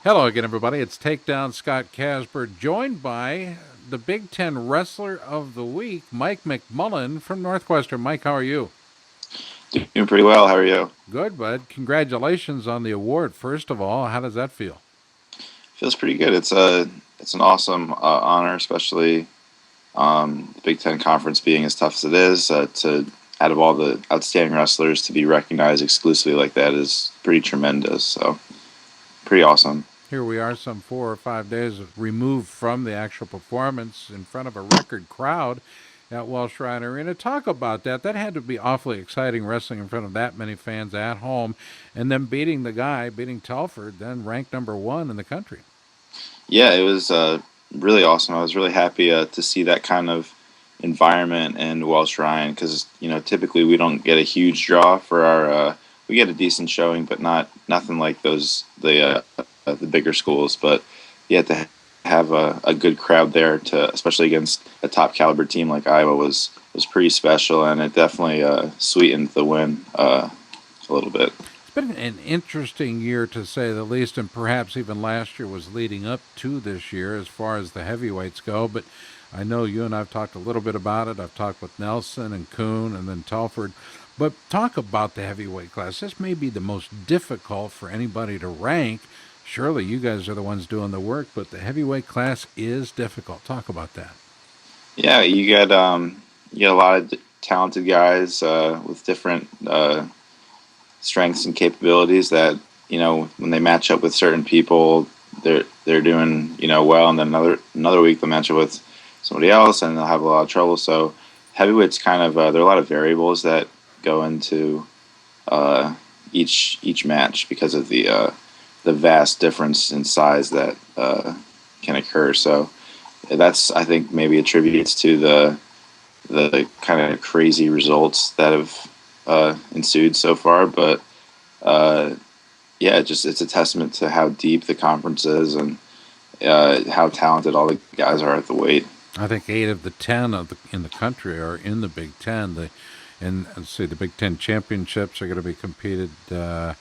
Hello again, everybody. It's Takedown Scott Casper, joined by the Big Ten Wrestler of the Week, Mike McMullan from Northwestern. Mike, how are you? Doing pretty well. How are you? Good, bud. Congratulations on the award. First of all, how does that feel? Feels pretty good. It's an awesome honor, especially the Big Ten Conference being as tough as it is. To out of all the outstanding wrestlers to be recognized exclusively like that is pretty tremendous. So pretty awesome. Here we are, some 4 or 5 days removed from the actual performance in front of a record crowd at Welsh Ryan Arena. Talk about that. That had to be awfully exciting, wrestling in front of that many fans at home, and then beating Telford, then ranked number one in the country. Yeah, it was really awesome. I was really happy to see that kind of environment in Welsh Ryan because typically we don't get a huge draw for our. We get a decent showing, but nothing like the bigger schools. But you had to have a good crowd there to, especially against a top caliber team like Iowa, was pretty special, and it definitely sweetened the win a little bit. It's been an interesting year to say the least, and perhaps even last year was leading up to this year as far as the heavyweights go. But I know you and I've talked a little bit about it. I've talked with Nelson and Kuhn and then Telford. But talk about the heavyweight class. This may be the most difficult for anybody to rank. Surely you guys are the ones doing the work, but the heavyweight class is difficult. Talk about that. Yeah, you get a lot of talented guys with different strengths and capabilities that when they match up with certain people, they're doing well, and then another week they'll match up with somebody else and they'll have a lot of trouble. So heavyweights kind of there are a lot of variables that go into uh, each match because of the vast difference in size that can occur. So that's, I think, maybe attributes to the kind of crazy results that have ensued so far. But uh, yeah, it's a testament to how deep the conference is and how talented all the guys are at the weight. I think 8 of the 10 in the country are in the Big Ten. And let's see, the Big Ten championships are going to be competed. I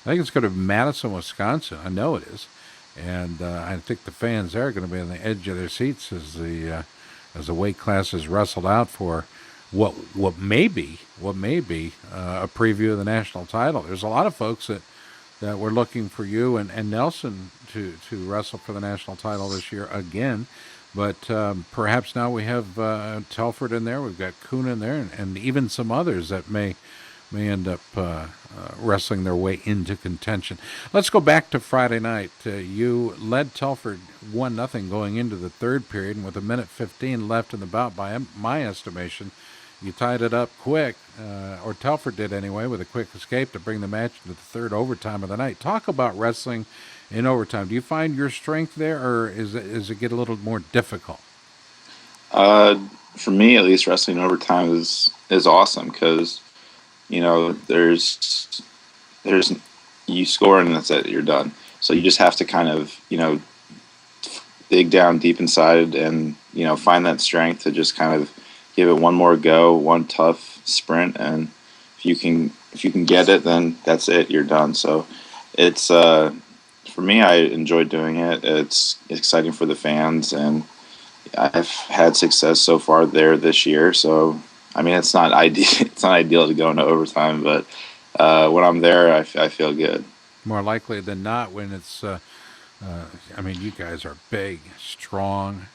think it's going to be Madison, Wisconsin. I know it is, and I think the fans there are going to be on the edge of their seats as the weight class is wrestled out for what may be a preview of the national title. There's a lot of folks that were looking for you and Nelson to wrestle for the national title this year again. But perhaps now we have Telford in there. We've got Kuhn in there, and even some others that may end up wrestling their way into contention. Let's go back to Friday night. You led Telford 1-0 going into the third period, and with a minute 15 left in the bout, by my estimation, you tied it up quick, or Telford did anyway, with a quick escape to bring the match into the third overtime of the night. Talk about wrestling in overtime. Do you find your strength there, or is it get a little more difficult? Uh, for me, at least, wrestling overtime is awesome because there's you score and that's it, you're done. So you just have to kind of dig down deep inside and find that strength to just kind of give it one more go, one tough sprint, and if you can get it, then that's it, you're done. So it's for me, I enjoy doing it. It's exciting for the fans, and I've had success so far there this year. So I mean, it's not ideal. It's not ideal to go into overtime, but when I'm there, I feel good. More likely than not, when it's I mean, you guys are big, strong,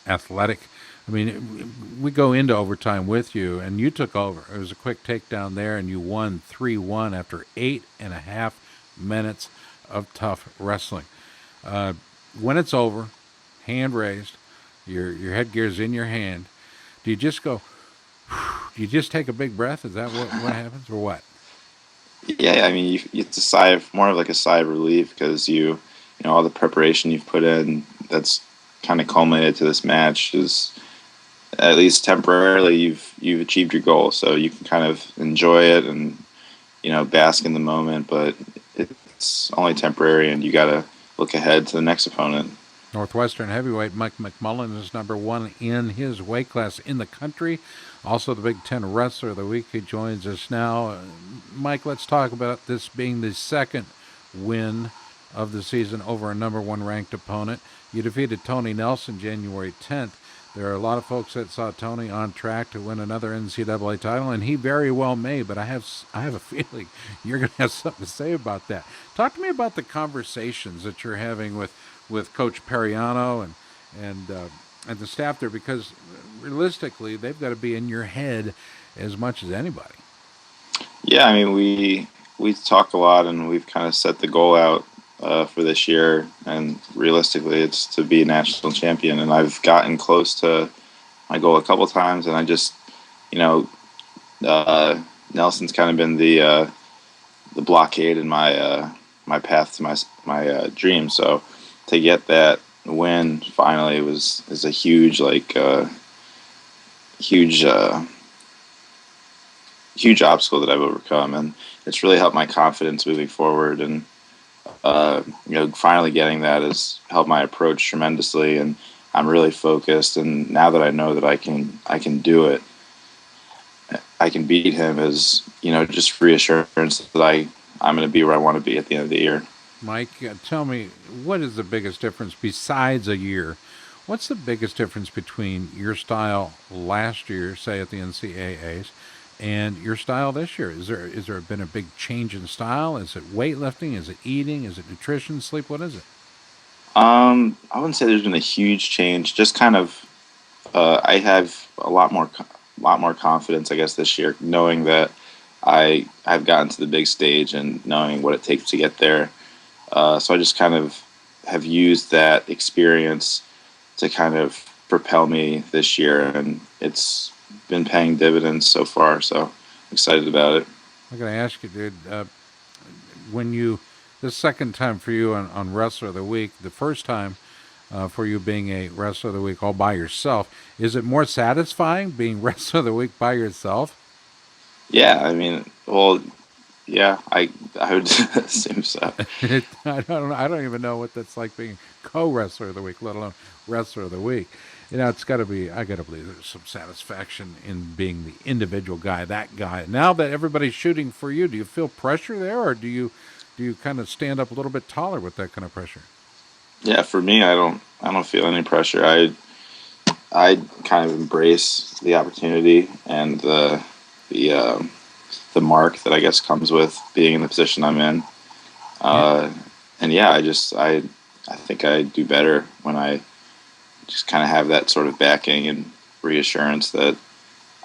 athletic. I mean, we go into overtime with you, and you took over. It was a quick takedown there, and you won 3-1 after 8.5 minutes of tough wrestling. Uh, when it's over, hand raised, your headgear's in your hand. Do you just go? Do you just take a big breath? Is that what happens, or what? Yeah, I mean, it's a sigh of more of like a sigh of relief because all the preparation you've put in that's kind of culminated to this match is at least temporarily you've achieved your goal, so you can kind of enjoy it and bask in the moment, but it's only temporary, and you got to look ahead to the next opponent. Northwestern heavyweight Mike McMullan is number one in his weight class in the country. Also, the Big Ten Wrestler of the Week. He joins us now. Mike, let's talk about this being the second win of the season over a number one ranked opponent. You defeated Tony Nelson January 10th. There are a lot of folks that saw Tony on track to win another NCAA title, and he very well may. But I have a feeling you're going to have something to say about that. Talk to me about the conversations that you're having with Coach Periano and the staff there, because realistically, they've got to be in your head as much as anybody. Yeah, I mean, we talk a lot, and we've kind of set the goal out for this year. And realistically, it's to be a national champion. And I've gotten close to my goal a couple times, and I just, you know, Nelson's kind of been the blockade in my path to my dream. So to get that win finally is a huge huge obstacle that I've overcome, and it's really helped my confidence moving forward. And finally getting that has helped my approach tremendously, and I'm really focused. And now that I know that I can do it, I can beat him, as just reassurance that I'm going to be where I want to be at the end of the year. Mike, tell me, what is the biggest difference besides a year? What's the biggest difference between your style last year, say at the NCAAs, and your style this year? Is there been a big change in style? Is it weightlifting? Is it eating? Is it nutrition, sleep? What is it? I wouldn't say there's been a huge change. Just kind of, I have a lot more confidence, I guess, this year, knowing that I've gotten to the big stage and knowing what it takes to get there. So I just kind of have used that experience to kind of propel me this year, and it's been paying dividends so far. So I'm excited about it. I'm going to ask you, dude, the second time for you on Wrestler of the Week, the first time for you being a Wrestler of the Week all by yourself, is it more satisfying being Wrestler of the Week by yourself? Yeah, I mean, well, yeah, I would assume so. I don't even know what that's like being co-wrestler of the week, let alone wrestler of the week. It's got to be. I got to believe there's some satisfaction in being the individual guy, that guy. Now that everybody's shooting for you, do you feel pressure there, or do you kind of stand up a little bit taller with that kind of pressure? Yeah, for me, I don't feel any pressure. I kind of embrace the opportunity and the mark that I guess comes with being in the position I'm in. And yeah, I think I do better when I just kind of have that sort of backing and reassurance that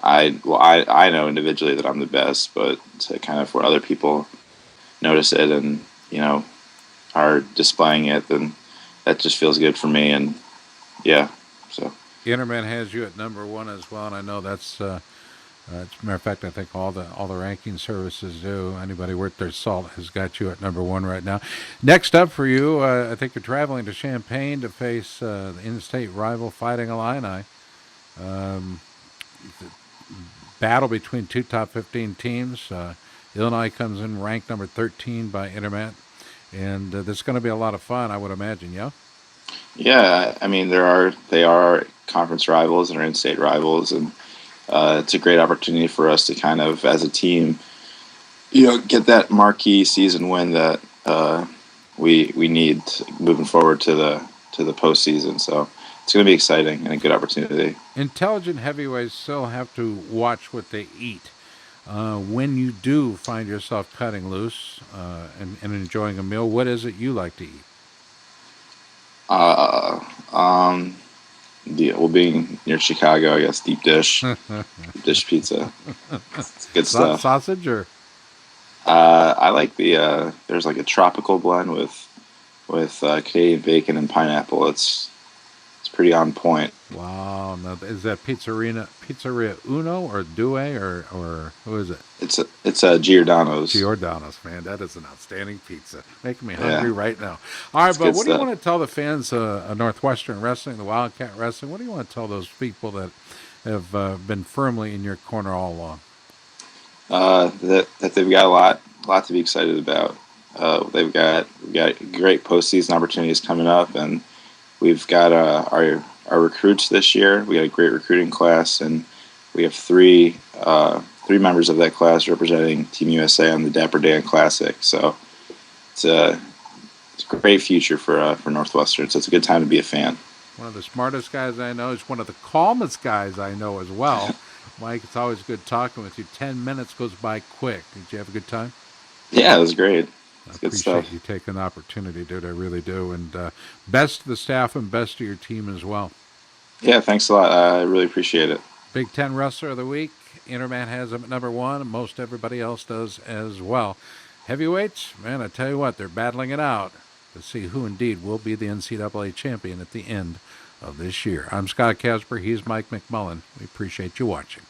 I know individually that I'm the best, but to kind of where other people notice it and are displaying it, then that just feels good for me. And yeah, so Interman has you at number one as well, and I know that's. As a matter of fact, I think all the ranking services do. Anybody worth their salt has got you at number one right now. Next up for you, I think you're traveling to Champaign to face the in-state rival Fighting Illini. Battle between two top 15 teams. Illinois comes in ranked number 13 by Intermat, and this is going to be a lot of fun, I would imagine. Yeah. Yeah, I mean they are conference rivals and are in-state rivals, and it's a great opportunity for us to kind of, as a team, get that marquee season win that we need moving forward to the postseason. So it's going to be exciting and a good opportunity. Intelligent heavyweights still have to watch what they eat. When you do find yourself cutting loose and enjoying a meal, what is it you like to eat? Being near Chicago, I guess deep dish pizza. It's good stuff. Sausage or? I like there's like a tropical blend with Canadian bacon and pineapple. It's pretty on point. Wow! Now, is that Pizzeria Uno or Due or who is it? It's Giordano's. Giordano's, man, that is an outstanding pizza. Making me hungry right now. All right, but what do you want to tell the fans of Northwestern Wrestling, the Wildcat Wrestling? What do you want to tell those people that have been firmly in your corner all along? That they've got a lot to be excited about. We've got great postseason opportunities coming up, and we've got our recruits this year. We got a great recruiting class, and we have three members of that class representing Team USA on the Dapper Dan Classic. So it's a great future for Northwestern. So it's a good time to be a fan. One of the smartest guys I know. He's one of the calmest guys I know as well. Mike, it's always good talking with you. 10 minutes goes by quick. Did you have a good time? Yeah, it was great. I It's good stuff. appreciate you taking the opportunity, dude. I really do. And best to the staff and best to your team as well. Yeah, thanks a lot. I really appreciate it. Big Ten Wrestler of the Week. Interman has him at number one, and most everybody else does as well. Heavyweights, man, I tell you what, they're battling it out to see who indeed will be the NCAA champion at the end of this year. I'm Scott Casper. He's Mike McMullan. We appreciate you watching.